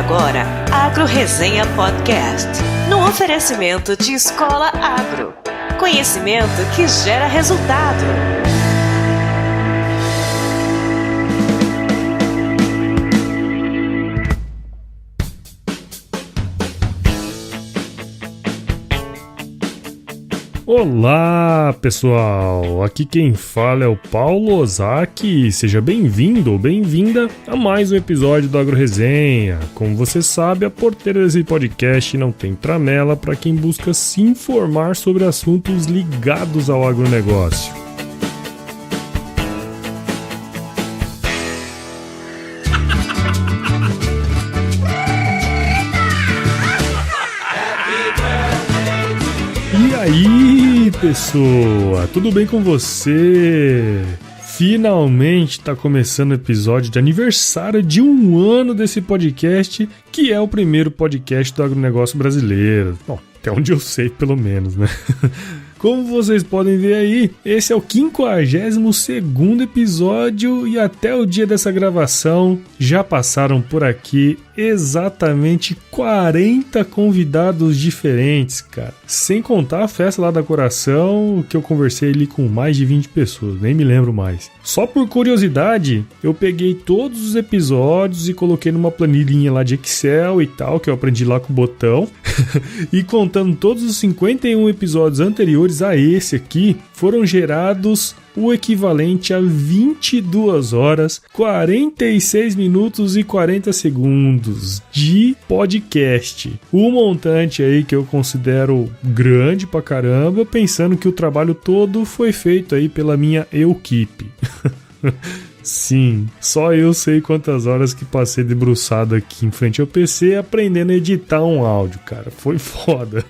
agora Agro Resenha Podcast, no oferecimento de Escola Agro. Conhecimento que gera resultado. Olá pessoal, aqui quem fala é o Paulo Ozaki, seja bem-vindo ou bem-vinda a mais um episódio do Agro Resenha. Como você sabe, a porteira desse podcast não tem tramela para quem busca se informar sobre assuntos ligados ao agronegócio. E aí, pessoa, tudo bem com você? Finalmente está começando o episódio de aniversário de um ano desse podcast, que é o primeiro podcast do agronegócio brasileiro. Bom, até onde eu sei, pelo menos, né? Como vocês podem ver aí, esse é o 52º episódio e até o dia dessa gravação já passaram por aqui exatamente 40 convidados diferentes, cara. Sem contar a festa lá da Coração, que eu conversei ali com mais de 20 pessoas, nem me lembro mais. Só por curiosidade, eu peguei todos os episódios e coloquei numa planilhinha lá de Excel e tal, que eu aprendi lá com o botão. E contando todos os 51 episódios anteriores a esse aqui, foram gerados o equivalente a 22 horas, 46 minutos e 40 segundos de podcast. Um montante aí que eu considero grande pra caramba, pensando que o trabalho todo foi feito aí pela minha equipe. Sim, só eu sei quantas horas que passei debruçado aqui em frente ao PC aprendendo a editar um áudio, cara. Foi foda.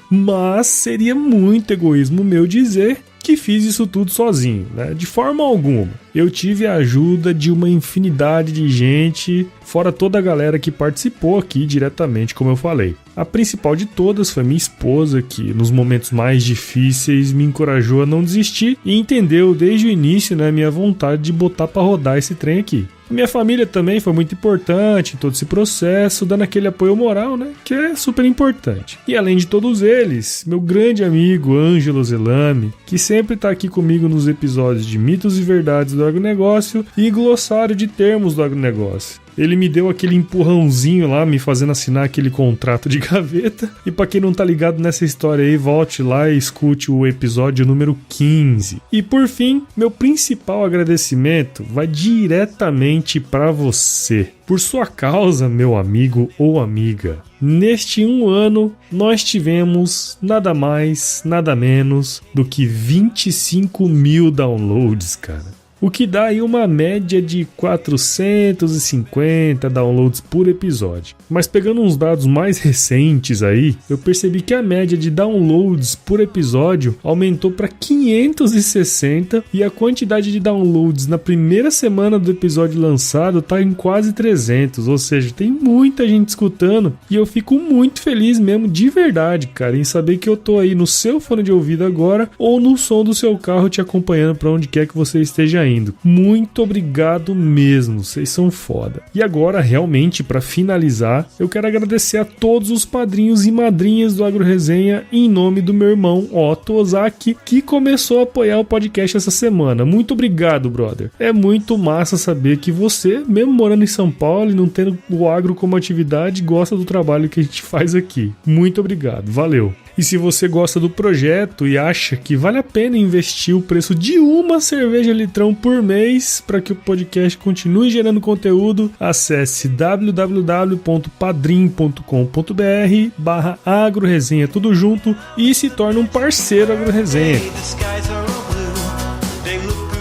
Mas seria muito egoísmo meu dizer que fiz isso tudo sozinho, né? De forma alguma. Eu tive a ajuda de uma infinidade de gente, fora toda a galera que participou aqui diretamente, como eu falei. A principal de todas foi minha esposa, que nos momentos mais difíceis me encorajou a não desistir e entendeu desde o início, né, minha vontade de botar pra rodar esse trem aqui. Minha família também foi muito importante em todo esse processo, dando aquele apoio moral, né, que é super importante. E além de todos eles, meu grande amigo Ângelo Zelame, que sempre tá aqui comigo nos episódios de Mitos e Verdades do Agronegócio e Glossário de Termos do Agronegócio. Ele me deu aquele empurrãozinho lá, me fazendo assinar aquele contrato de gaveta. E pra quem não tá ligado nessa história aí, volte lá e escute o episódio número 15. E por fim, meu principal agradecimento vai diretamente pra você. Por sua causa, meu amigo ou amiga. Neste um ano, nós tivemos nada mais, nada menos do que 25 mil downloads, cara. O que dá aí uma média de 450 downloads por episódio. Mas pegando uns dados mais recentes aí, eu percebi que a média de downloads por episódio aumentou para 560 e a quantidade de downloads na primeira semana do episódio lançado tá em quase 300, ou seja, tem muita gente escutando e eu fico muito feliz mesmo, de verdade, cara, em saber que eu tô aí no seu fone de ouvido agora ou no som do seu carro te acompanhando para onde quer que você esteja indo. Muito obrigado mesmo, vocês são foda. E agora, realmente, para finalizar, eu quero agradecer a todos os padrinhos e madrinhas do Agro Resenha em nome do meu irmão Otto Ozaki, que começou a apoiar o podcast essa semana. Muito obrigado, brother. É muito massa saber que você, mesmo morando em São Paulo e não tendo o agro como atividade, gosta do trabalho que a gente faz aqui. Muito obrigado, valeu. E se você gosta do projeto e acha que vale a pena investir o preço de uma cerveja litrão por mês para que o podcast continue gerando conteúdo, acesse www.padrim.com.br/agroresenha tudo junto e se torne um parceiro AgroResenha.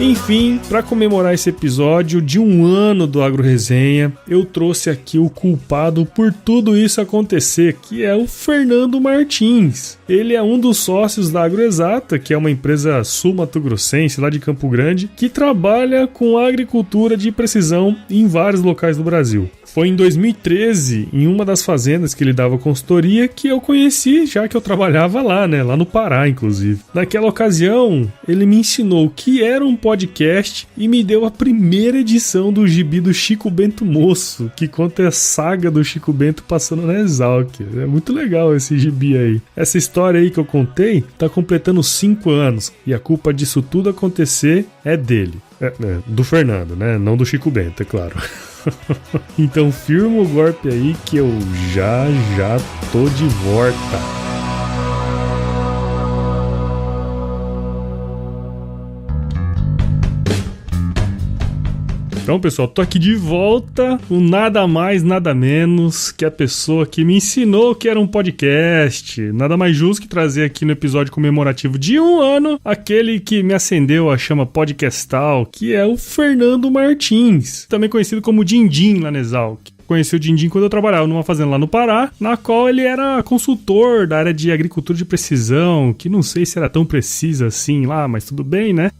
Enfim, para comemorar esse episódio de um ano do Agro Resenha, eu trouxe aqui o culpado por tudo isso acontecer, que é o Fernando Martins. Ele é um dos sócios da Agroexata, que é uma empresa sul-mato-grossense lá de Campo Grande, que trabalha com agricultura de precisão em vários locais do Brasil. Foi em 2013, em uma das fazendas que ele dava consultoria, que eu conheci, já que eu trabalhava lá, né? Lá no Pará, inclusive. Naquela ocasião, ele me ensinou o que era um podcast e me deu a primeira edição do gibi do Chico Bento Moço, que conta a saga do Chico Bento passando na Exalc. É muito legal esse gibi aí. Essa história aí que eu contei tá completando 5 anos e a culpa disso tudo acontecer é dele. Do Fernando, né? Não do Chico Bento, é claro. Então firma o golpe aí que eu já tô de volta. Então, pessoal, tô aqui de volta com nada mais, nada menos que a pessoa que me ensinou que era um podcast. Nada mais justo que trazer aqui no episódio comemorativo de 1 ano aquele que me acendeu a chama podcastal, que é o Fernando Martins, também conhecido como Dindim lá na Exalc. Conheci o Dindim quando eu trabalhava numa fazenda lá no Pará, na qual ele era consultor da área de agricultura de precisão, que não sei se era tão precisa assim lá, mas tudo bem, né?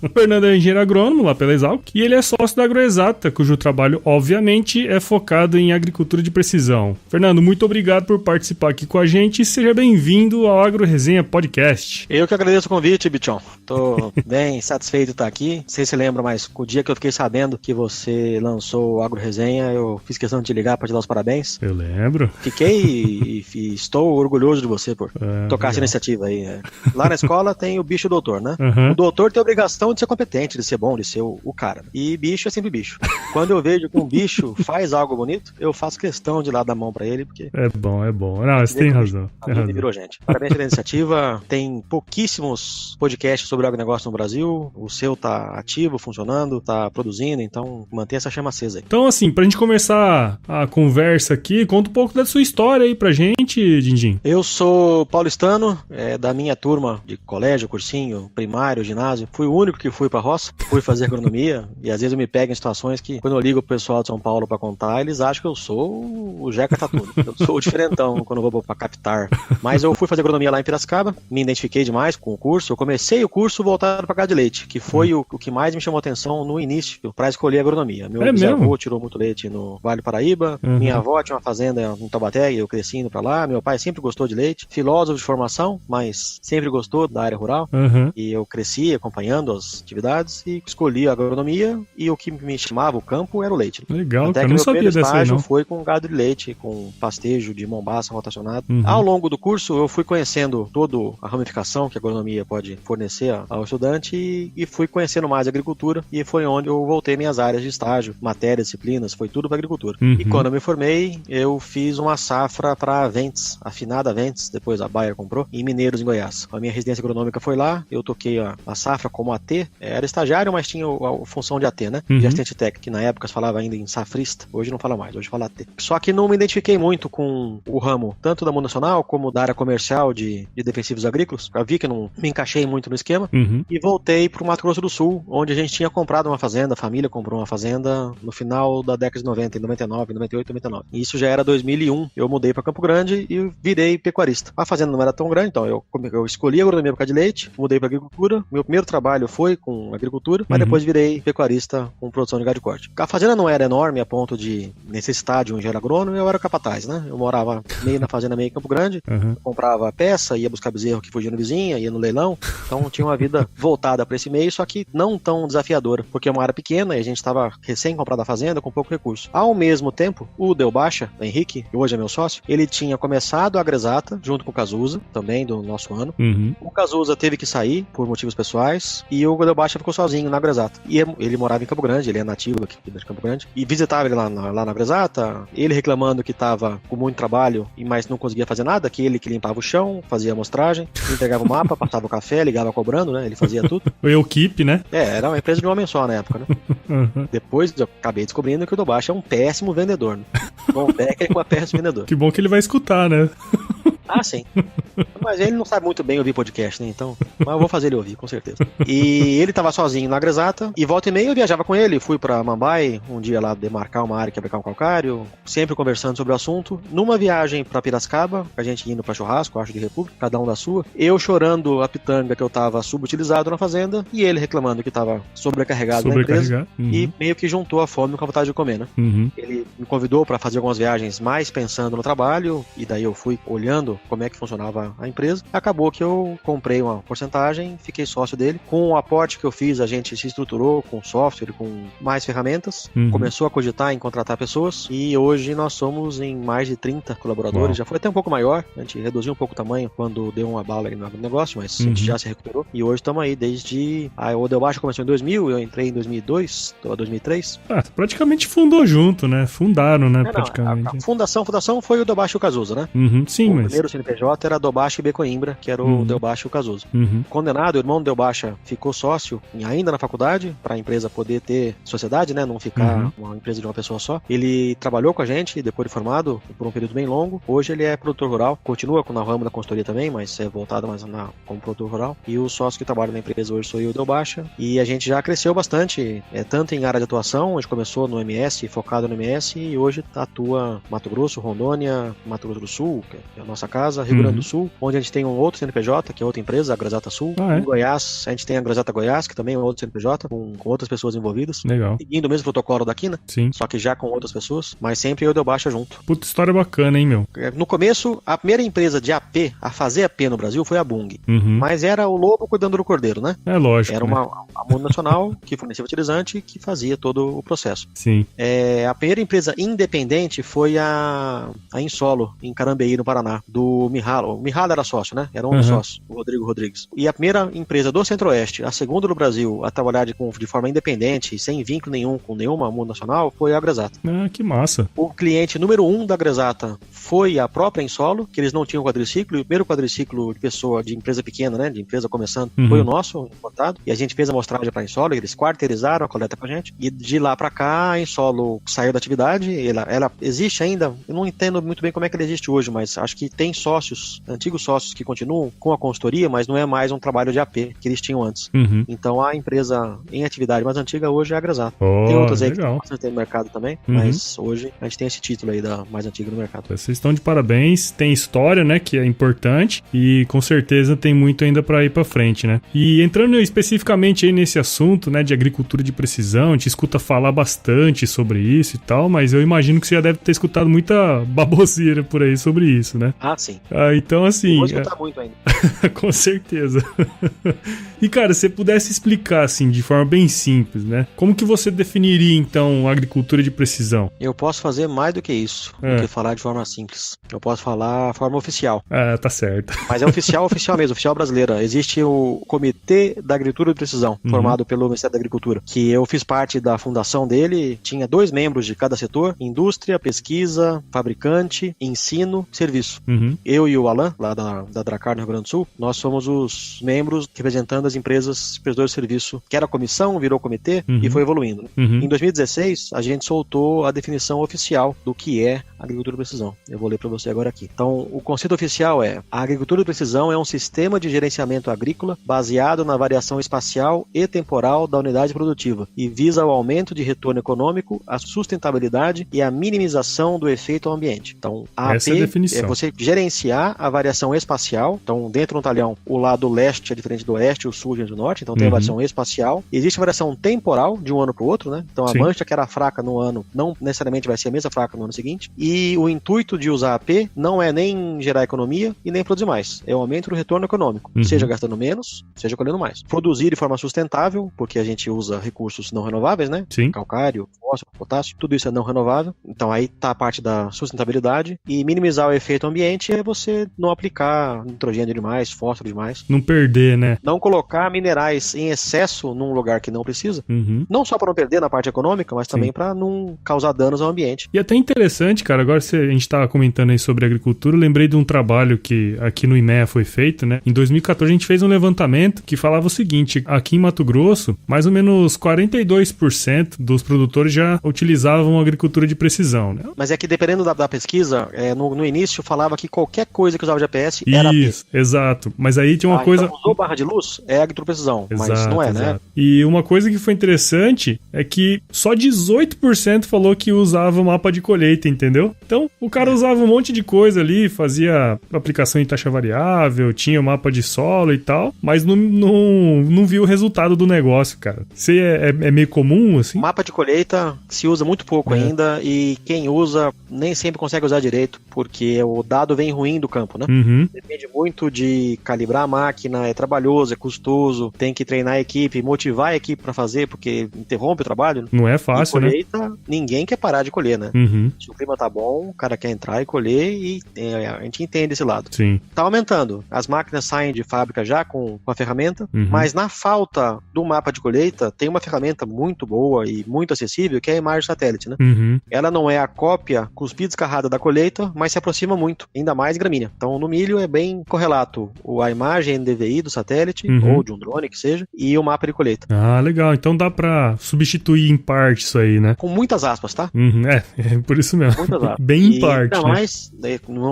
O Fernando é engenheiro agrônomo lá pela Exalc e ele é sócio da Agroexata, cujo trabalho, obviamente, é focado em agricultura de precisão. Fernando, muito obrigado por participar aqui com a gente e seja bem-vindo ao Agro Resenha Podcast. Eu que agradeço o convite, Bichon. Tô bem satisfeito de estar aqui. Não sei se lembra, mas o dia que eu fiquei sabendo que você lançou o Agro Resenha, eu fiz questão de te ligar para te dar os parabéns. Eu lembro. Fiquei e estou orgulhoso de você por tocar essa iniciativa aí. Lá na escola tem o bicho doutor, né? O doutor tem a obrigação de ser competente, de ser bom, de ser o cara. E bicho é sempre bicho. Quando eu vejo que um bicho faz algo bonito, eu faço questão de ir lá dar a mão pra ele, porque... É bom. Não, você tem razão. Virou gente. Parabéns pela iniciativa. Tem pouquíssimos podcasts sobre agronegócio no Brasil. O seu tá ativo, funcionando, tá produzindo, então mantenha essa chama acesa aí. Então, assim, pra gente começar a conversa aqui, conta um pouco da sua história aí pra gente, Dindim. Eu sou paulistano, da minha turma de colégio, cursinho, primário, ginásio. Fui o único que fui pra roça, fui fazer agronomia, e às vezes eu me pego em situações que, quando eu ligo pro pessoal de São Paulo pra contar, eles acham que eu sou o Jeca Tatudo. Eu sou o diferentão quando eu vou pra captar. Mas eu fui fazer agronomia lá em Piracicaba, me identifiquei demais com o curso. Eu comecei o curso voltado pra gado de leite, que foi o que mais me chamou atenção no início pra escolher agronomia. Meu bisavô tirou muito leite no Vale do Paraíba, minha avó tinha uma fazenda em Taubaté e eu cresci indo pra lá. Meu pai sempre gostou de leite, filósofo de formação, mas sempre gostou da área rural. E eu cresci acompanhando as atividades e escolhi a agronomia, e o que me chamava o campo era o leite. Legal, até cara, que não meu sabia primeiro dessa aí, estágio não. foi com gado de leite, com pastejo de mombaça rotacionado. Ao longo do curso eu fui conhecendo toda a ramificação que a agronomia pode fornecer ao estudante e fui conhecendo mais a agricultura, e foi onde eu voltei minhas áreas de estágio, matérias, disciplinas, foi tudo para agricultura. E quando eu me formei, eu fiz uma safra para Aventes, afinada Aventes, depois a Bayer comprou, em Mineiros, em Goiás. A minha residência agronômica foi lá, eu toquei a safra como AT, era estagiário, mas tinha a função de AT, né? De assistente técnico, que na época se falava ainda em safrista, hoje não fala mais, hoje fala AT. Só que não me identifiquei muito com o ramo, tanto da multinacional como da área comercial de defensivos agrícolas. Eu vi que não me encaixei muito no esquema e voltei para o Mato Grosso do Sul, onde a gente tinha comprado uma fazenda, a família comprou uma fazenda no final da década de 90, em 99, 98, 99. E isso já era 2001, eu mudei para Campo Grande e virei pecuarista. A fazenda não era tão grande, então eu escolhi a agronomia por causa de leite, mudei para agricultura. Meu primeiro trabalho foi com agricultura, mas depois virei pecuarista com produção de gado de corte. A fazenda não era enorme a ponto de necessitar de um engenheiro agrônomo, eu era capataz, né? Eu morava meio na fazenda, meio em Campo Grande, comprava peça, ia buscar bezerro que fugia no vizinho, ia no leilão, então tinha uma vida voltada para esse meio, só que não tão desafiadora, porque é uma área pequena e a gente estava recém comprado a fazenda com pouco recurso. Ao mesmo tempo, o Del Baixa, Henrique, que hoje é meu sócio, ele tinha começado a Agroexata junto com o Cazuza, também do nosso ano. O Cazuza teve que sair por motivos pessoais e o Del Baixa ficou sozinho na Agroexata. E ele morava em Campo Grande, ele é nativo aqui de Campo Grande, e visitava ele lá na Agroexata, ele reclamando que estava com muito trabalho, mas não conseguia fazer nada, que ele que limpava o chão, fazia a amostragem, entregava o mapa, passava o café, ligava cobrando, né? Ele fazia tudo. O Equipe, né? Era uma empresa de um homem só na época, né? Depois eu acabei descobrindo que o Del Baixa é um péssimo vendedor, né? Bom técnico, é péssimo vendedor. Que bom que ele vai escutar, né? Ah, sim. Mas ele não sabe muito bem ouvir podcast, né? Então, mas eu vou fazer ele ouvir, com certeza. E ele tava sozinho na Agresata, e volta e meia eu viajava com ele, fui pra Mambai, um dia lá demarcar uma área, quebrar um calcário, sempre conversando sobre o assunto. Numa viagem pra Piracicaba, a gente indo pra churrasco, acho de República, cada um da sua, eu chorando a pitanga que eu tava subutilizado na fazenda, e ele reclamando que tava sobrecarregado na empresa, e meio que juntou a fome com a vontade de comer, né? Ele me convidou pra fazer algumas viagens mais pensando no trabalho, e daí eu fui olhando como é que funcionava a empresa. Acabou que eu comprei uma porcentagem, fiquei sócio dele. Com o aporte que eu fiz, a gente se estruturou com software, com mais ferramentas, começou a cogitar em contratar pessoas, e hoje nós somos em mais de 30 colaboradores. Já foi até um pouco maior, a gente reduziu um pouco o tamanho quando deu uma bala aí no negócio, mas a gente já se recuperou, e hoje estamos aí desde... o Delbaixa começou em 2000, eu entrei em 2002, 2003. Praticamente fundou junto, né? Fundaram, né? Praticamente. A fundação foi o Delbaixa e o Cazuza, né? Sim, o primeiro CNPJ era Delbaixa e B. Coimbra, que era o Delbaixa e o Cazuza. Condenado, o irmão do Delbaixa ficou sócio ainda na faculdade, para a empresa poder ter sociedade, né? Não ficar uma empresa de uma pessoa só. Ele trabalhou com a gente, depois de formado, por um período bem longo. Hoje ele é produtor rural, continua na ramo da consultoria também, mas é voltado mais como produtor rural. E o sócio que trabalha na empresa hoje sou eu, Delbaixa. E a gente já cresceu bastante, tanto em área de atuação, a gente começou no MS, focado no MS, e hoje atua Mato Grosso, Rondônia, Mato Grosso do Sul, que é a nossa casa, Rio Grande do Sul, onde a gente tem um outro CNPJ, que é outra empresa, a Agresata Sul. Em Goiás, a gente tem a Agresata Goiás, que também é um outro CNPJ, com outras pessoas envolvidas. Legal. Seguindo o mesmo protocolo daqui, né? Sim. Só que já com outras pessoas, mas sempre eu e o Delbaixa junto. Puta história bacana, hein, meu? No começo, a primeira empresa de AP a fazer AP no Brasil foi a Bung. Mas era o lobo cuidando do cordeiro, né? É lógico. Era uma multinacional que fornecia fertilizante e que fazia todo o processo. Sim. A primeira empresa independente foi a Insolo, em Carambeí, no Paraná, do Mihalo. O Mihalo era sócio, né? Era um dos sócios, o Rodrigo Rodrigues. E a primeira empresa do Centro-Oeste, a segunda do Brasil, a trabalhar de forma independente, sem vínculo nenhum com nenhuma multinacional, foi a Agresata. Que massa. O cliente número 1 da Agresata foi a própria Insolo, que eles não tinham quadriciclo, e o primeiro quadriciclo de empresa pequena, né? De empresa começando, foi o nosso, importado. E a gente fez a mostragem para a Insolo, eles quarteirizaram a coleta com a gente. E de lá para cá, a Insolo saiu da atividade, ela existe ainda, eu não entendo muito bem como é que ela existe hoje, mas acho que tem sócios, antigos sócios que continuam com a consultoria, mas não é mais um trabalho de AP que eles tinham antes. Então a empresa em atividade mais antiga hoje é a Agresata. Tem outras aí que tem no mercado também, mas hoje a gente tem esse título aí da mais antiga no mercado. Vocês estão de parabéns, tem história, né, que é importante, e com certeza tem muito ainda para ir para frente, né? E entrando especificamente aí nesse assunto, né, de agricultura de precisão, a gente escuta falar bastante sobre isso e tal, mas eu imagino que você já deve ter escutado muita baboseira por aí sobre isso, né? Sim. Então assim... Vou escutar muito ainda. Com certeza. E cara, se você pudesse explicar assim, de forma bem simples, né? Como que você definiria então a agricultura de precisão? Eu posso fazer mais do que isso, do que falar de forma simples. Eu posso falar a forma oficial. Tá certo. Mas é oficial mesmo, oficial brasileira. Existe o Comitê da Agricultura de Precisão, formado pelo Ministério da Agricultura, que eu fiz parte da fundação dele, tinha 2 membros de cada setor: indústria, pesquisa, fabricante, ensino, serviço. Eu e o Alan, lá da Dracar, no Rio Grande do Sul, nós somos os membros representando as empresas prestadoras de serviço, que era a comissão, virou comitê e foi evoluindo. Em 2016, a gente soltou a definição oficial do que é agricultura de precisão. Eu vou ler para você agora aqui. Então, o conceito oficial é: a agricultura de precisão é um sistema de gerenciamento agrícola baseado na variação espacial e temporal da unidade produtiva e visa o aumento de retorno econômico, a sustentabilidade e a minimização do efeito ao ambiente. Então, a essa é a definição. É você gerenciar a variação espacial. Então, dentro do talhão, o lado leste é diferente do oeste, o sul é do norte, então tem a variação espacial. Existe a variação temporal de um ano para o outro, né? Então, a mancha que era fraca no ano não necessariamente vai ser a mesma fraca no ano seguinte. E o intuito de usar AP não é nem gerar economia e nem produzir mais. É o aumento do retorno econômico. Seja gastando menos, seja colhendo mais. Produzir de forma sustentável, porque a gente usa recursos não renováveis, né? Calcário, fósforo, potássio, tudo isso é não renovável. Então aí tá a parte da sustentabilidade. E minimizar o efeito ambiente é você não aplicar nitrogênio demais, fósforo demais. Não perder, né? Não colocar minerais em excesso num lugar que não precisa. Não só para não perder na parte econômica, mas também para não causar danos ao ambiente. E até interessante, cara, agora a gente tava comentando aí sobre agricultura, eu lembrei de um trabalho que aqui no IMEA foi feito, né? Em 2014 a gente fez um levantamento que falava o seguinte: aqui em Mato Grosso, mais ou menos 42% dos produtores já utilizavam agricultura de precisão, né? Mas é que dependendo da pesquisa, no início falava que qualquer coisa que usava GPS era AP. Isso, exato. Mas aí tinha uma coisa... Então usou barra de luz, é agriprecisão, mas não é, né? E uma coisa que foi interessante é que só 18% falou que usava o mapa de colheita, entendeu? Então, o cara usava um monte de coisa ali, fazia aplicação em taxa variável, tinha o mapa de solo e tal, mas não viu o resultado do negócio, cara. Isso é meio comum, assim? O mapa de colheita se usa muito pouco ainda, e quem usa nem sempre consegue usar direito, porque o dado vem ruim do campo, né? Uhum. Depende muito de calibrar a máquina, é trabalhoso, é custoso, tem que treinar a equipe, motivar a equipe para fazer, porque interrompe o trabalho. Não é fácil, e colheita, ninguém quer parar de colher, né? Uhum. Se o clima tá bom, o cara quer entrar e colher, e a gente entende esse lado. Sim. Tá aumentando. As máquinas saem de fábrica já com a ferramenta, mas na falta do mapa de colheita, tem uma ferramenta muito boa e muito acessível, que é a imagem satélite, né? Uhum. Ela não é a cópia cuspida descarrada da colheita, mas se aproxima muito, ainda mais gramínea. Então, no milho é bem correlato a imagem NDVI do satélite, ou de um drone que seja, e o mapa de colheita. Ah, legal. Então dá pra substituir em parte isso aí, né? Com muitas aspas, tá? Uhum. É por isso mesmo. Muitas aspas. Bem em parte, ainda né? mais,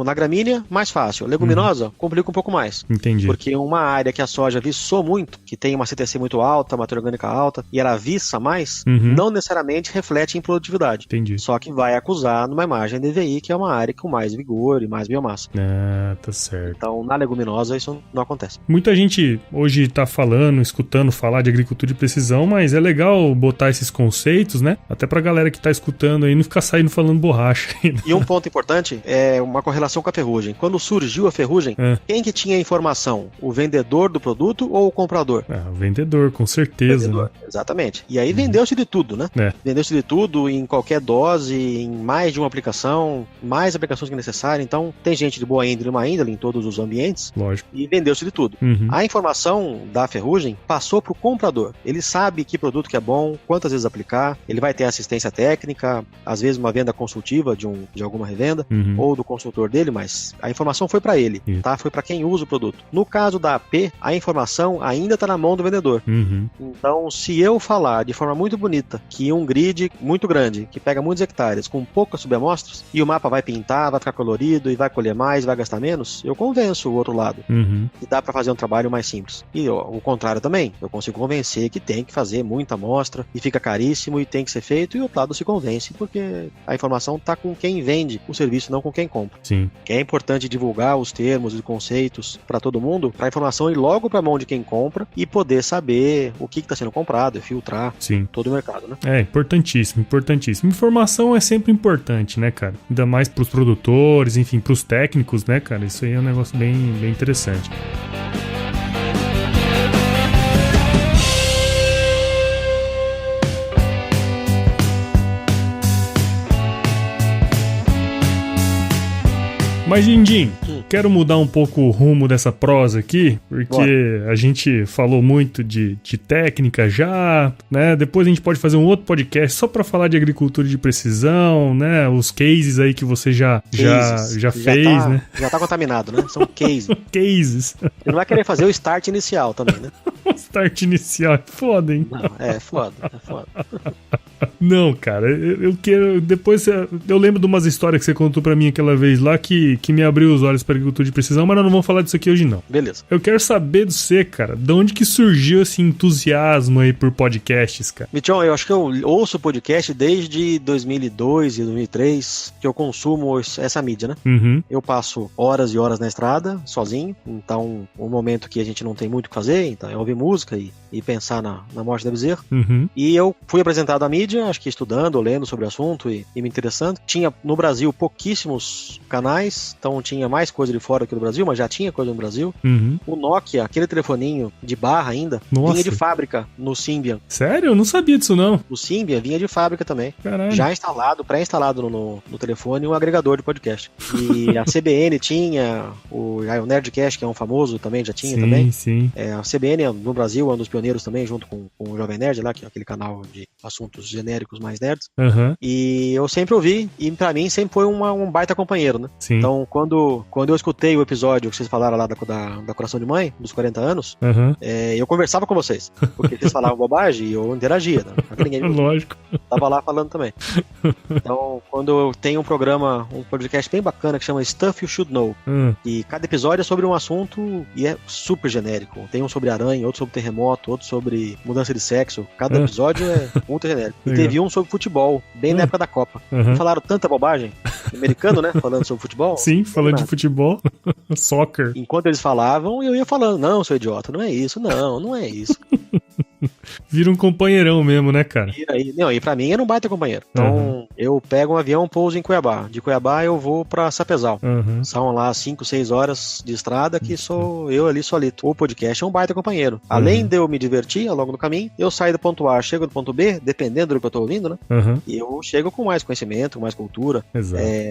na gramínea, mais fácil. Leguminosa, complica um pouco mais. Entendi. Porque uma área que a soja viçou muito, que tem uma CTC muito alta, matéria orgânica alta, e ela viça mais, não necessariamente reflete em produtividade. Entendi. Só que vai acusar numa imagem DVI, que é uma área com mais vigor e mais biomassa. Ah, tá certo. Então, na leguminosa, isso não acontece. Muita gente hoje tá falando, escutando falar de agricultura de precisão, mas é legal botar esses conceitos, né? Até pra galera que tá escutando aí não ficar saindo falando borracha. E um ponto importante é uma correlação com a ferrugem. Quando surgiu a ferrugem, quem que tinha a informação? O vendedor do produto ou o comprador? O vendedor, com certeza. Vendedor, né? Exatamente. E aí vendeu-se de tudo, né? Vendeu-se de tudo em qualquer dose, em mais de uma aplicação, mais aplicações que necessário. Então, tem gente de boa índole e má índole em todos os ambientes. Lógico. E vendeu-se de tudo. A informação da ferrugem passou para o comprador. Ele sabe que produto que é bom, quantas vezes aplicar, ele vai ter assistência técnica, às vezes uma venda consultiva de alguma revenda, ou do consultor dele, mas a informação foi para ele, tá? Foi para quem usa o produto. No caso da AP, a informação ainda está na mão do vendedor. Então, se eu falar de forma muito bonita que um grid muito grande, que pega muitos hectares, com poucas subamostras, e o mapa vai pintar, vai ficar colorido, e vai colher mais, vai gastar menos, eu convenço o outro lado. E dá para fazer um trabalho mais simples. E o contrário também, eu consigo convencer que tem que fazer muita amostra, e fica caríssimo, e tem que ser feito, e o outro lado se convence, porque a informação está com quem vende o serviço, não com quem compra. Sim. Que é importante divulgar os termos e conceitos para todo mundo, para a informação ir logo para a mão de quem compra e poder saber o que está sendo comprado e filtrar todo o mercado, né? É importantíssimo, importantíssimo. Informação é sempre importante, né, cara? Ainda mais para os produtores, enfim, para os técnicos, né, cara? Isso aí é um negócio bem interessante. Mas, Dindim, quero mudar um pouco o rumo dessa prosa aqui, porque a gente falou muito de técnica já, né? Depois a gente pode fazer um outro podcast só para falar de agricultura de precisão, né? Os cases aí que você já fez, né? Já tá contaminado, né? São cases. Cases. Você não vai querer fazer o start inicial também, né? O start inicial é foda, hein? Não, é foda. Não, cara, eu quero... Depois eu lembro de umas histórias que você contou pra mim aquela vez lá que me abriu os olhos pra agricultura de precisão, mas nós não vamos falar disso aqui hoje, não. Beleza. Eu quero saber de você, cara, de onde que surgiu esse entusiasmo aí por podcasts, cara? Michon, eu acho que eu ouço podcast desde 2002 e 2003, que eu consumo essa mídia, né? Eu passo horas e horas na estrada, sozinho, então um momento que a gente não tem muito o que fazer, então é ouvir música e pensar na morte da bezerra. E eu fui apresentado à mídia, acho que estudando, ou lendo sobre o assunto e me interessando. Tinha no Brasil pouquíssimos canais, então tinha mais coisa de fora que no Brasil, mas já tinha coisa no Brasil. O Nokia, aquele telefoninho de barra ainda, vinha de fábrica no Symbian. Sério? Eu não sabia disso, não. O Symbian vinha de fábrica também. Caralho. Já instalado, pré-instalado no telefone, um agregador de podcast. E a CBN tinha, o Nerdcast, que é um famoso, também já tinha também. Sim. A CBN no Brasil é um dos pioneiros também, junto com o Jovem Nerd lá, que é aquele canal de assuntos genéricos, mais nerds. Uhum. E eu sempre ouvi, e pra mim sempre foi um baita companheiro, né? Sim. Então, quando eu escutei o episódio que vocês falaram lá da Coração de Mãe, dos 40 anos, eu conversava com vocês. Porque vocês falavam bobagem e eu interagia. Né? Ninguém Lógico. Tava lá falando também. Então, quando eu tenho um podcast bem bacana que chama Stuff You Should Know, e cada episódio é sobre um assunto e é super genérico. Tem um sobre aranha, outro sobre terremoto, outro sobre mudança de sexo. Cada episódio é muito genérico. E teve um sobre futebol, bem na época da Copa. Falaram tanta bobagem, americano, né? Falando sobre futebol. Sim, falando de futebol. Soccer. Enquanto eles falavam, eu ia falando, não, seu idiota, não é isso, não é isso. Vira um companheirão mesmo, né, cara? E pra mim era um baita companheiro. Então, eu pego um avião, pouso em Cuiabá. De Cuiabá eu vou pra Sapezal. São lá 5, 6 horas de estrada que sou eu ali solito. O podcast é um baita companheiro. Além de eu me divertir ao longo do caminho, eu saio do ponto A, chego do ponto B, dependendo do que eu tô ouvindo, né? E eu chego com mais conhecimento, com mais cultura.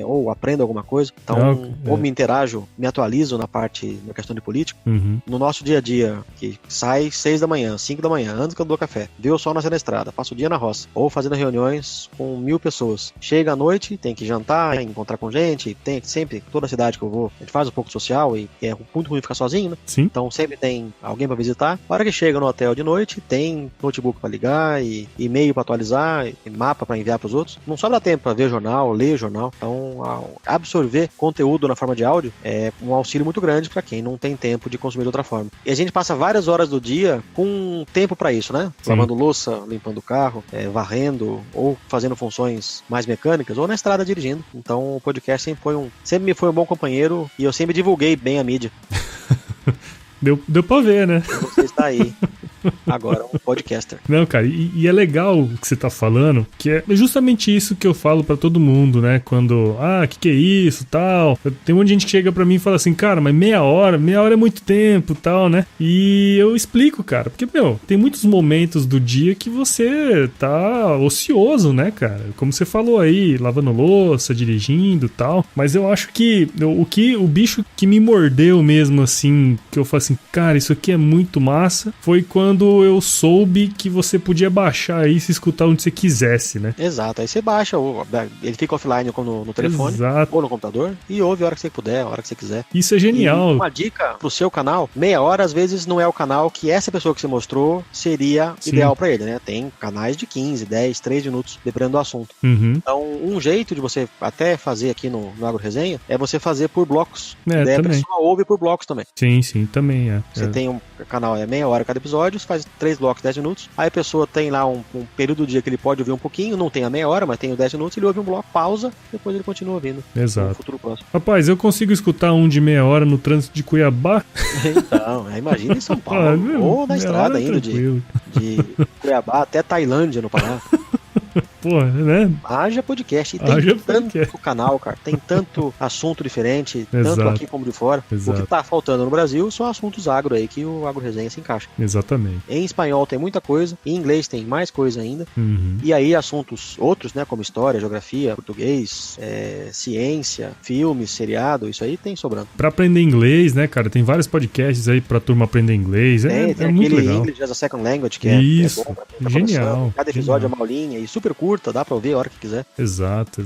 Ou aprendo alguma coisa. Então, ou me interajo, me atualizo na questão de política. No nosso dia a dia, que sai 6 da manhã, 5 da manhã, antes que eu dou café, vê o sol nascer na estrada, passo o dia na roça, ou fazendo reuniões com 1000 pessoas. Chega à noite, tem que jantar, encontrar com gente, tem sempre, toda a cidade que eu vou, a gente faz um pouco social e é muito ruim ficar sozinho, né? Sim. Então sempre tem alguém pra visitar. A hora que chega no hotel de noite, tem notebook pra ligar, e e-mail pra atualizar, e mapa pra enviar pros outros. Não sobra tempo pra ver jornal, ler jornal. Então, absorver conteúdo na forma de áudio é um auxílio muito grande pra quem não tem tempo de consumir de outra forma. E a gente passa várias horas do dia com tempo pra isso, né? Sim. Lavando louça, limpando o carro, varrendo, ou fazendo funções mais mecânicas, ou na estrada dirigindo. Então o podcast sempre me foi um bom companheiro, e eu sempre divulguei bem a mídia. Deu pra ver, né? Você está aí. Agora um podcaster. Não, cara, e é legal o que você tá falando, que é justamente isso que eu falo pra todo mundo, né? Quando, que é isso, tal. Tem um monte de gente que chega pra mim e fala assim, cara, mas meia hora é muito tempo, tal, né? E eu explico, cara, porque, tem muitos momentos do dia que você tá ocioso, né, cara? Como você falou aí, lavando louça, dirigindo, tal. Mas eu acho que o bicho que me mordeu mesmo, assim, que eu falo assim, cara, isso aqui é muito massa, foi quando eu soube que você podia baixar aí e se escutar onde você quisesse, né? Exato, aí você baixa, ele fica offline no telefone. Exato. Ou no computador, e ouve a hora que você puder, a hora que você quiser. Isso é genial. E uma dica pro seu canal, meia hora às vezes não é o canal que essa pessoa que você mostrou seria ideal pra ele, né? Tem canais de 15, 10, 3 minutos, dependendo do assunto. Então, um jeito de você até fazer aqui no Agro Resenha é você fazer por blocos. Daí a pessoa ouve por blocos também. Sim, também é. Você tem um canal, meia hora cada episódio, faz 3 blocos, 10 minutos. Aí a pessoa tem lá um período do dia que ele pode ouvir um pouquinho, não tem a meia hora, mas tem os 10 minutos, ele ouve um bloco, pausa, depois ele continua ouvindo. Exato. No futuro próximo. Rapaz, eu consigo escutar um de meia hora no trânsito de Cuiabá? Então, imagina em São Paulo, ou na estrada indo de Cuiabá até Tailândia, no Pará. Porra, né? Haja podcast. E tem tanto canal, cara. Tem tanto assunto diferente, tanto aqui como de fora. Exato. O que tá faltando no Brasil são assuntos agro aí, que o Agro Resenha se encaixa. Exatamente. Em espanhol tem muita coisa, em inglês tem mais coisa ainda. E aí assuntos outros, né, como história, geografia, português, ciência, filmes, seriado, isso aí tem sobrando. Pra aprender inglês, né, cara, tem vários podcasts aí pra turma aprender inglês. Tem muito aquele legal. English as a Second Language, que isso, é bom pra genial. Cada episódio é uma aulinha e super curta, dá pra ouvir a hora que quiser. Exato.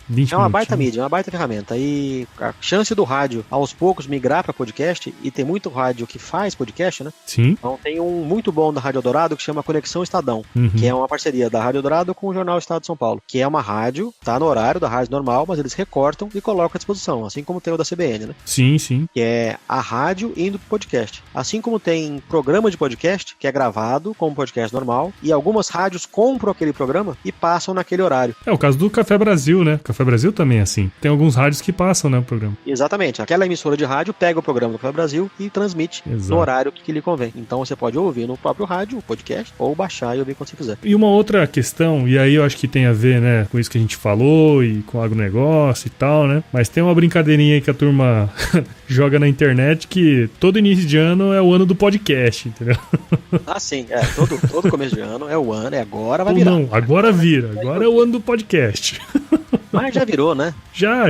20 É uma baita mídia, é uma baita ferramenta. E a chance do rádio aos poucos migrar para podcast, e tem muito rádio que faz podcast, né? Sim. Então tem um muito bom da Rádio Eldorado que chama Conexão Estadão, que é uma parceria da Rádio Eldorado com o Jornal Estado de São Paulo, que é uma rádio, tá no horário da rádio normal, mas eles recortam e colocam à disposição, assim como tem o da CBN, né? Sim. Que é a rádio indo pro podcast. Assim como tem programa de podcast, que é gravado como podcast normal, e algumas rádios compram aquele programa e passam naquele horário. É o caso do Café Brasil, né? Café Brasil também é assim. Tem alguns rádios que passam, né, o programa. Exatamente. Aquela emissora de rádio pega o programa do Café Brasil e transmite no horário que lhe convém. Então você pode ouvir no próprio rádio, o podcast, ou baixar e ouvir quando você quiser. E uma outra questão, e aí eu acho que tem a ver, né, com isso que a gente falou e com o agronegócio e tal, né? Mas tem uma brincadeirinha aí que a turma joga na internet que todo início de ano é o ano do podcast, entendeu? Sim. Todo começo de ano é o ano, é agora, vai virar. Não, agora vira. Agora é o ano do podcast. Mas já virou, né? Já,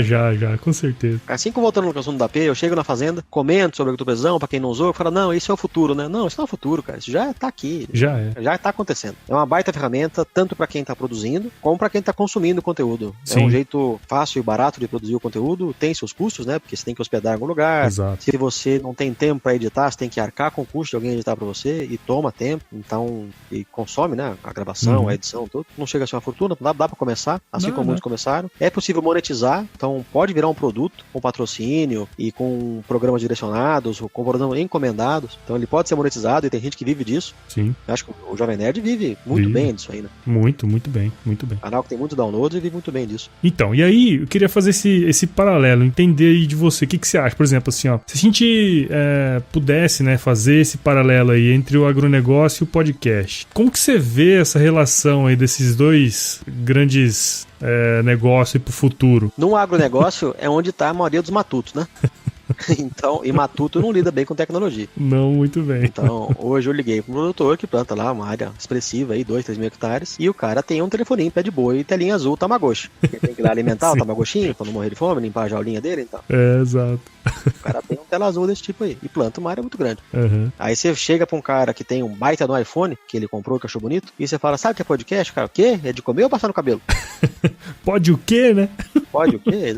com certeza. Assim como voltando no assunto da P, eu chego na fazenda, comento sobre agricultura, pra quem não usou, fala, não, isso é o futuro, né? Não, isso não é o futuro, cara. Isso já tá aqui. Já tá acontecendo. É uma baita ferramenta, tanto pra quem tá produzindo, como pra quem tá consumindo o conteúdo. Sim. É um jeito fácil e barato de produzir o conteúdo, tem seus custos, né? Porque você tem que hospedar em algum lugar. Exato. Se você não tem tempo pra editar, você tem que arcar com o custo de alguém editar pra você, e toma tempo, então, e consome, né? A gravação, a edição, tudo. Não chega a ser uma fortuna, dá pra começar, assim como muitos começaram. É possível monetizar, então pode virar um produto com patrocínio e com programas direcionados, com programas encomendados. Então ele pode ser monetizado e tem gente que vive disso. Sim. Eu acho que o Jovem Nerd vive muito bem disso aí, né? Muito bem. Canal que tem muitos downloads e vive muito bem disso. Então, e aí eu queria fazer esse paralelo, entender aí de você, o que você acha? Por exemplo, assim, ó, se a gente pudesse, né, fazer esse paralelo aí entre o agronegócio e o podcast, como que você vê essa relação aí desses dois grandes negócios pro futuro? No agronegócio é onde tá a maioria dos matutos, né? Então, e matuto não lida bem com tecnologia. Não, muito bem. Então, hoje eu liguei para um produtor que planta lá uma área expressiva aí, 2, 3 mil hectares, e o cara tem um telefoninho, pé de boi e telinha azul, Tamagotchi. Ele tem que ir lá alimentar o Tamagotchinho pra não morrer de fome, limpar a jaulinha dele, então. Exato. O cara tem um tela azul desse tipo aí, e planta uma área muito grande. Uhum. Aí você chega pra um cara que tem um baita no iPhone, que ele comprou, que achou bonito, e você fala, sabe o que é podcast? Cara, o quê? É de comer ou passar no cabelo? Pode o quê, né? Pode o quê?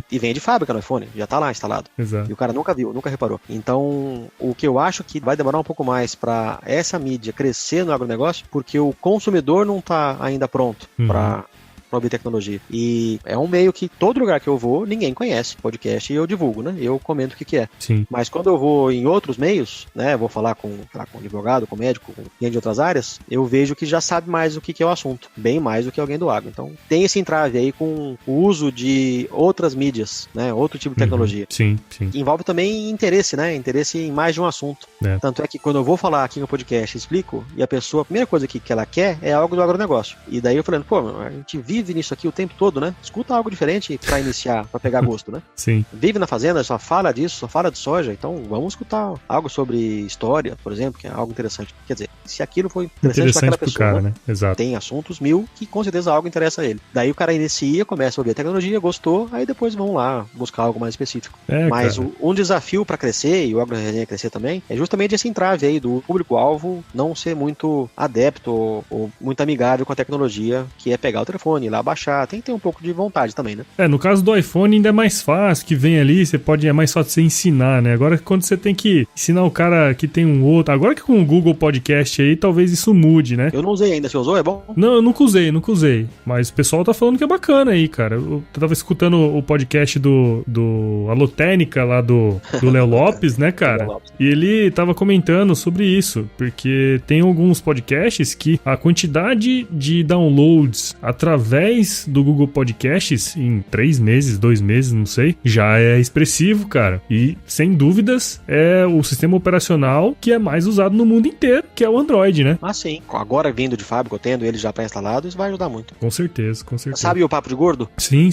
E vem de fábrica no iPhone, já tá lá instalado. Exato. E o cara nunca viu, nunca reparou. Então, o que eu acho que vai demorar um pouco mais pra essa mídia crescer no agronegócio, porque o consumidor não tá ainda pronto pra ouvir tecnologia. E é um meio que todo lugar que eu vou, ninguém conhece podcast e eu divulgo, né? Eu comento o que é. Sim. Mas quando eu vou em outros meios, né? Vou falar com advogado, com médico, com gente de outras áreas, eu vejo que já sabe mais o que é o assunto. Bem mais do que alguém do agro. Então, tem esse entrave aí com o uso de outras mídias, né? Outro tipo de tecnologia. Sim. Envolve também interesse, né? Interesse em mais de um assunto. Tanto é que quando eu vou falar aqui no podcast, explico, e a pessoa, a primeira coisa que ela quer é algo do agronegócio. E daí eu falando, pô, a gente vive nisso aqui o tempo todo, né? Escuta algo diferente pra iniciar, pra pegar gosto, né? Sim. Vive na fazenda, só fala disso, só fala de soja, então vamos escutar algo sobre história, por exemplo, que é algo interessante. Quer dizer, se aquilo foi interessante pra aquela pessoa, cara, né? Exato. Tem assuntos 1000 que com certeza algo interessa a ele. Daí o cara inicia, começa a ouvir a tecnologia, gostou, aí depois vão lá buscar algo mais específico. Mas um desafio pra crescer, e o AgroResenha crescer também, é justamente esse entrave aí do público-alvo não ser muito adepto ou muito amigável com a tecnologia, que é pegar o telefone, ir lá baixar. Tem que ter um pouco de vontade também, né? No caso do iPhone ainda é mais fácil, que vem ali, é mais fácil você ensinar, né? Agora quando você tem que ensinar o cara que tem um outro, agora que com o Google Podcast aí, talvez isso mude, né? Eu não usei ainda, você usou? É bom? Não, eu nunca usei. Mas o pessoal tá falando que é bacana aí, cara. Eu tava escutando o podcast do Alotênica lá do Léo Lopes, né, cara? E ele tava comentando sobre isso, porque tem alguns podcasts que a quantidade de downloads através do Google Podcasts em 3 meses, 2 meses, não sei, já é expressivo, cara. E, sem dúvidas, é o sistema operacional que é mais usado no mundo inteiro, que é o Android, né? Ah, sim. Agora, vindo de fábrica, eu tendo ele já pré-instalado, isso vai ajudar muito. Com certeza. Sabe o Papo de Gordo? Sim.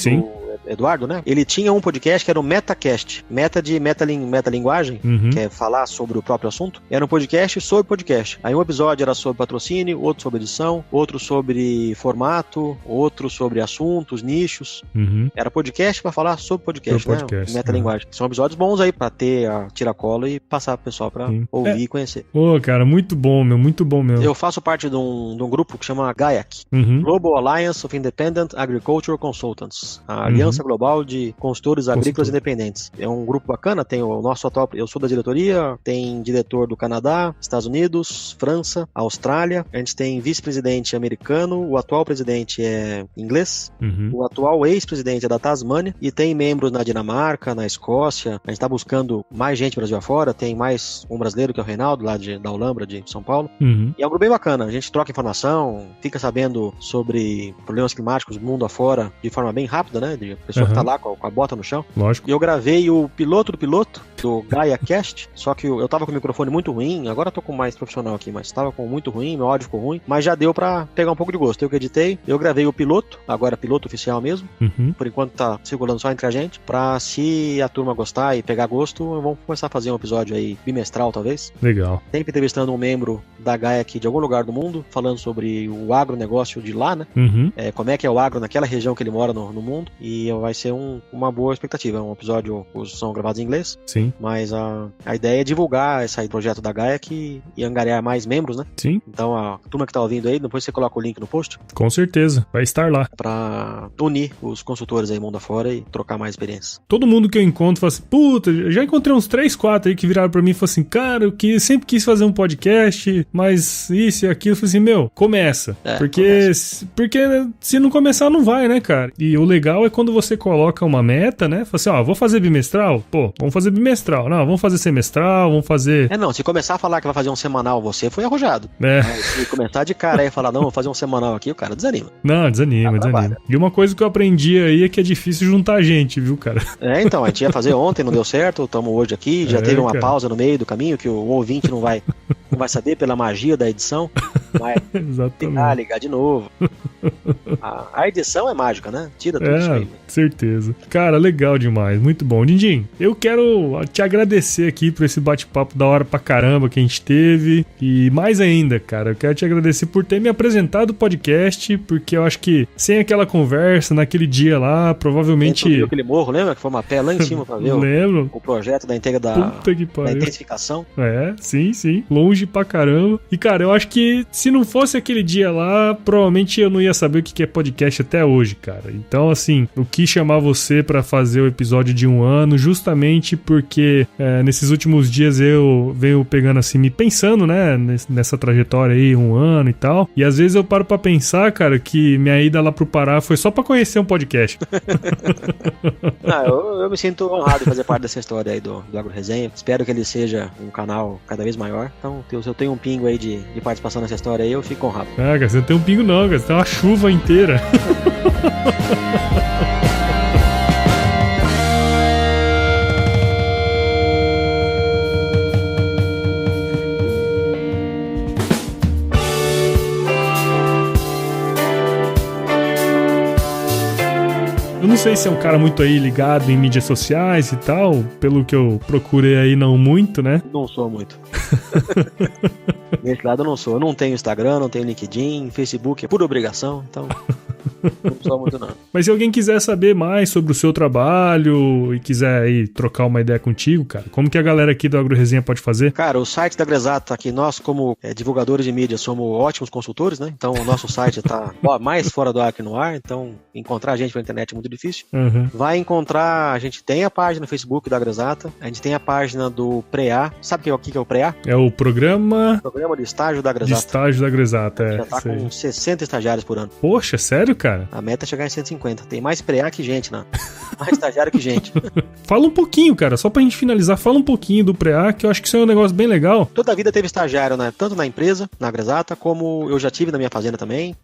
Eduardo, né? Ele tinha um podcast que era o Metacast. Metalinguagem, que é falar sobre o próprio assunto. Era um podcast sobre podcast. Aí um episódio era sobre patrocínio, outro sobre edição, outro sobre formato, outro sobre assuntos, nichos. Era podcast pra falar sobre podcast, né? Metalinguagem. São episódios bons aí pra ter a tiracola e passar pro pessoal pra ouvir e conhecer. Cara, muito bom, muito bom mesmo. Eu faço parte de um grupo que chama GAIAC, Global Alliance of Independent Agricultural Consultants. A Aliança Global de Consultores Agrícolas Independentes. É um grupo bacana, tem o nosso atual, eu sou da diretoria, tem diretor do Canadá, Estados Unidos, França, Austrália, a gente tem vice-presidente americano, o atual presidente é inglês, o atual ex-presidente é da Tasmânia, e tem membros na Dinamarca, na Escócia, a gente tá buscando mais gente Brasil afora, tem mais um brasileiro que é o Reinaldo, lá da Olambra, de São Paulo, e é um grupo bem bacana, a gente troca informação, fica sabendo sobre problemas climáticos do mundo afora de forma bem rápida, né, A pessoa que tá lá com a bota no chão. Lógico. E eu gravei o piloto do GaiaCast, só que eu tava com o microfone muito ruim, agora eu tô com mais profissional aqui, mas tava com muito ruim, meu áudio ficou ruim, mas já deu pra pegar um pouco de gosto. Eu que editei, eu gravei o piloto, agora piloto oficial mesmo, por enquanto tá circulando só entre a gente, pra se a turma gostar e pegar gosto, vamos começar a fazer um episódio aí bimestral, talvez. Legal. Sempre entrevistando um membro da Gaia aqui de algum lugar do mundo, falando sobre o agronegócio de lá, né? Como é que é o agro naquela região que ele mora no mundo, e vai ser uma boa expectativa. É um episódio, os são gravados em inglês. Sim. Mas a ideia é divulgar esse projeto da Gaia e angariar mais membros, né? Sim. Então a turma que tá ouvindo aí, depois você coloca o link no post. Com certeza, vai estar lá. Pra unir os consultores aí mundo afora e trocar mais experiência. Todo mundo que eu encontro fala assim, puta, já encontrei uns 3, 4 aí que viraram pra mim e falaram assim, cara, eu sempre quis fazer um podcast, mas isso e aquilo. Eu falei assim, meu, começa. Porque se não começar, não vai, né, cara? E o legal é quando você coloca uma meta, né? Fala assim, vou fazer bimestral? Pô, vamos fazer bimestral. Não, vamos fazer semestral, vamos fazer... Se começar a falar que vai fazer um semanal, você foi arrojado. Mas se começar de cara aí e falar, não, vou fazer um semanal aqui, o cara desanima. Não, desanima. E uma coisa que eu aprendi aí é que é difícil juntar gente, viu, cara? Então, a gente ia fazer ontem, não deu certo, estamos hoje aqui, já teve uma pausa no meio do caminho, que o ouvinte não vai saber pela magia da edição, mas ligar de novo. A edição é mágica, né? Tira tudo isso aí. Certeza. Cara, legal demais, muito bom. Dindim, eu quero te agradecer aqui por esse bate-papo da hora pra caramba que a gente teve, e mais ainda, cara, eu quero te agradecer por ter me apresentado o podcast, porque eu acho que sem aquela conversa, naquele dia lá, provavelmente... Viu aquele morro, lembra? Que foi uma pé lá em cima pra ver o projeto da intensificação. Sim, longe pra caramba. E, cara, eu acho que se não fosse aquele dia lá, provavelmente eu não ia saber o que é podcast até hoje, cara. Então, assim, eu quis chamar você pra fazer o episódio de 1 ano, justamente porque nesses últimos dias eu venho pegando assim, me pensando, né, nessa trajetória aí, 1 ano e tal. E às vezes eu paro pra pensar, cara, que minha ida lá pro Pará foi só pra conhecer um podcast. Eu me sinto honrado de fazer parte dessa história aí do Agro Resenha. Espero que ele seja um canal cada vez maior. Então, se eu tenho um pingo aí de participação nessa história aí, eu fico honrado. Cara, você não tem um pingo não, cara. Você tem uma chuva inteira. Eu não sei se é um cara muito aí ligado em mídias sociais e tal, pelo que eu procurei aí, não muito, né? Não sou muito. Desse lado eu não sou. Eu não tenho Instagram, não tenho LinkedIn, Facebook é por obrigação, então... Não sou muito não. Mas se alguém quiser saber mais sobre o seu trabalho e quiser aí trocar uma ideia contigo, cara, como que a galera aqui do Agro Resenha pode fazer? Cara, o site da AgroExata, que nós como divulgadores de mídia somos ótimos consultores, né? Então o nosso site tá mais fora do ar que no ar, então encontrar a gente pela internet é muito difícil. Vai encontrar, a gente tem a página no Facebook da AgroExata, a gente tem a página do PREA. Sabe o que é o PREA? É o Programa de Estágio da AgroExata. De Estágio da AgroExata, Já tá com 60 estagiários por ano. Poxa, sério, cara? A meta é chegar em 150. Tem mais PREA que gente, né? Mais estagiário que gente. Fala um pouquinho, cara, só pra gente finalizar, fala um pouquinho do PREA, que eu acho que isso é um negócio bem legal. Toda a vida teve estagiário, né? Tanto na empresa, na AgroExata, como eu já tive na minha fazenda também.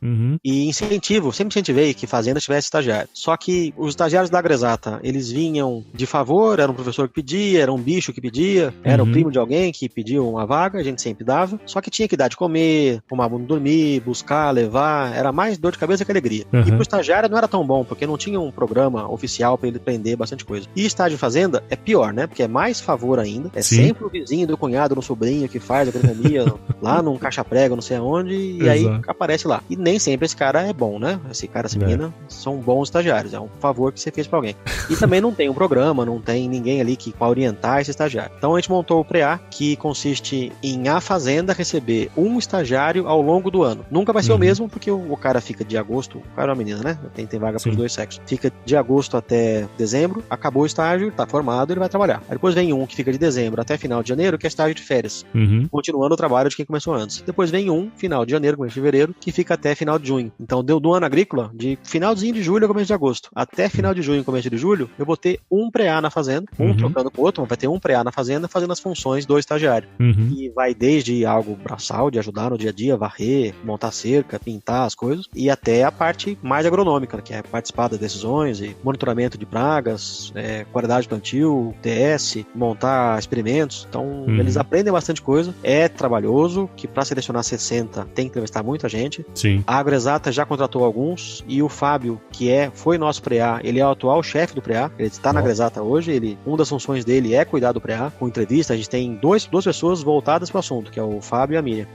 E sempre incentivei que fazenda tivesse estagiário. Só que os estagiários da AgroExata, eles vinham de favor, era um professor que pedia, era um bicho que pedia, era o primo de alguém que pedia uma vaga, a gente sempre dava. Só que tinha que dar de comer, arrumar bom dormir, buscar, levar, era mais dor de cabeça que alegria. E pro estagiário não era tão bom, porque não tinha um programa oficial pra ele aprender bastante coisa. E estágio de fazenda é pior, né? Porque é mais favor ainda. É sempre o vizinho do cunhado, do sobrinho que faz agronomia lá num caixa-prego, não sei aonde, e aí aparece lá. E nem sempre esse cara é bom, né? Esse cara, essa menina, são bons estagiários. É um favor que você fez pra alguém. E também não tem um programa, não tem ninguém ali que pra orientar esse estagiário. Então a gente montou o PREA, que consiste em a fazenda receber um estagiário ao longo do ano. Nunca vai ser o mesmo, porque o cara fica de agosto, o cara é uma menina, né? Tem vaga para os dois sexos. Fica de agosto até dezembro, acabou o estágio, tá formado, ele vai trabalhar. Aí depois vem um que fica de dezembro até final de janeiro, que é estágio de férias. Continuando o trabalho de quem começou antes. Depois vem um, final de janeiro, começo de fevereiro, que fica até final de junho. Então, deu do ano agrícola, de finalzinho de julho a começo de agosto, até final de junho, começo de julho, eu vou ter um PREA na fazenda, um trocando com o outro, vai ter um PREA na fazenda, fazendo as funções do estagiário. E vai desde algo braçal, de ajudar no dia a dia, varrer, montar cerca, pintar as coisas, e até a parte mais agronômica, que é participar das decisões e monitoramento de pragas, qualidade de plantio, TS, montar experimentos. Então, eles aprendem bastante coisa. É trabalhoso, que para selecionar 60 tem que entrevistar muita gente. Sim. A AgroExata já contratou alguns, e o Fábio, que foi nosso PREA, ele é o atual chefe do PREA, ele está na AgroExata hoje, uma das funções dele é cuidar do PREA, com entrevista. A gente tem duas pessoas voltadas para o assunto, que é o Fábio e a Miriam.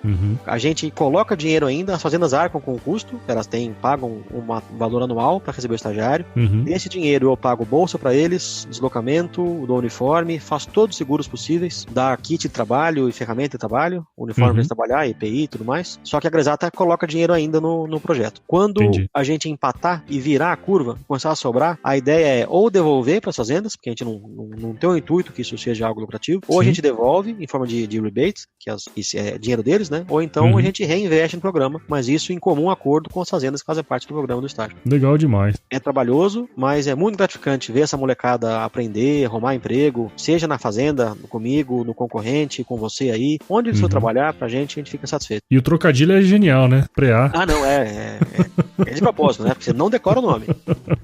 A gente coloca dinheiro ainda, as fazendas arcam com o custo, elas pagam um valor anual para receber o estagiário. Esse dinheiro eu pago bolsa para eles, deslocamento, do uniforme, faço todos os seguros possíveis, dá kit de trabalho e ferramenta de trabalho, uniforme para eles trabalhar, EPI e tudo mais. Só que a AgroExata coloca dinheiro ainda no projeto. Quando a gente empatar e virar a curva, começar a sobrar, a ideia é ou devolver para as fazendas, porque a gente não tem o intuito que isso seja algo lucrativo, ou a gente devolve em forma de rebates, que é dinheiro deles, né? Ou então a gente reinveste no programa, mas isso em comum acordo com as fazendas que fazem parte do programa do estágio. Legal demais. É trabalhoso, mas é muito gratificante ver essa molecada aprender, arrumar emprego, seja na fazenda, comigo, no concorrente, com você aí, onde eles for trabalhar, pra gente, a gente fica satisfeito. E o trocadilho é genial, né? PREA. Ah, não, é de propósito, né? Porque você não decora o nome.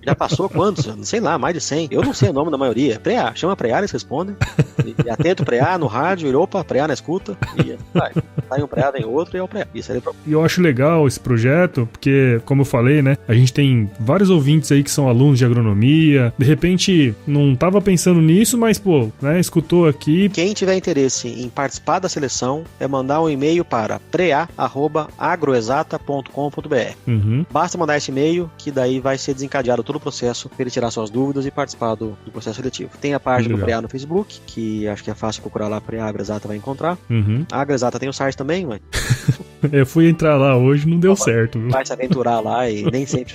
Já passou quantos? Sei lá, mais de 100. Eu não sei o nome da maioria. PREA, chama PREA, eles respondem. E atento PREA no rádio, e opa, PREA na escuta. E vai. Sai um PREA, vem outro, e é o PREA. Isso aí E eu acho legal esse projeto, porque, como eu falei, né? A gente tem vários ouvintes aí que são alunos de agronomia. De repente, não tava pensando nisso, mas, pô, né? Escutou aqui. Quem tiver interesse em participar da seleção, é mandar um e-mail para prea@agroexata.com.br. Basta mandar esse e-mail, que daí vai ser desencadeado todo o processo para ele tirar suas dúvidas e participar do processo seletivo. Tem a página do PREA no Facebook, que acho que é fácil procurar lá, PREA AgroExata vai encontrar. A AgroExata tem o site também, mas... Eu fui entrar lá hoje, não deu certo. Viu? Vai se aventurar lá e nem sempre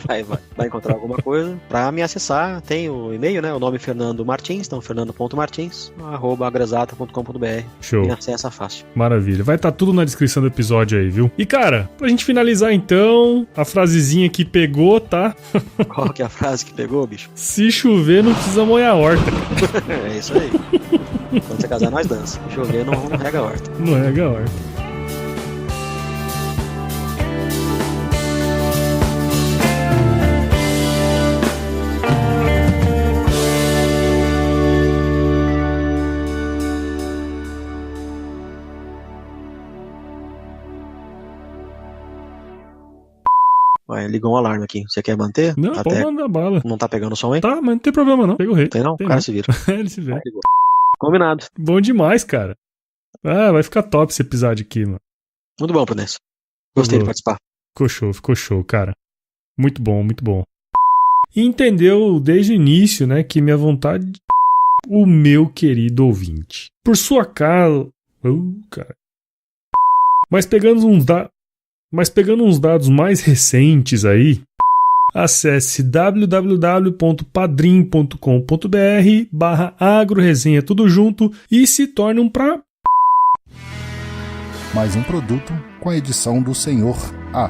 vai encontrar alguma coisa. Para me acessar, tem o e-mail, né? O nome é Fernando Martins, então fernando.martins@agroexata.com.br. Show. E acessa fácil. Maravilha. Vai estar tudo na descrição do episódio aí, viu? E, cara, pra gente finalizar então, a frasezinha que pegou, tá? Qual que é a frase que pegou, bicho? Se chover, não precisa molhar a horta. É isso aí. Quando você casar, nós dança. Se chover, não rega a horta. Não rega a horta. Ligou um alarme aqui. Você quer manter? Não, pode mandar bala. Não tá pegando som aí? Tá, mas não tem problema não. Pega o rei. Tem não? O cara se vira. Ele se vira. Combinado. Bom demais, cara. Ah, vai ficar top esse episódio aqui, mano. Muito bom, Prudêncio. Gostei de participar. Ficou show, cara. Muito bom, muito bom. E entendeu desde o início, né, que minha vontade... O meu querido ouvinte. Por sua cara... cara. Mas pegando uns dados mais recentes aí, acesse www.padrim.com.br/agroresenha tudo junto e se torne um Mais um produto com a edição do Senhor A.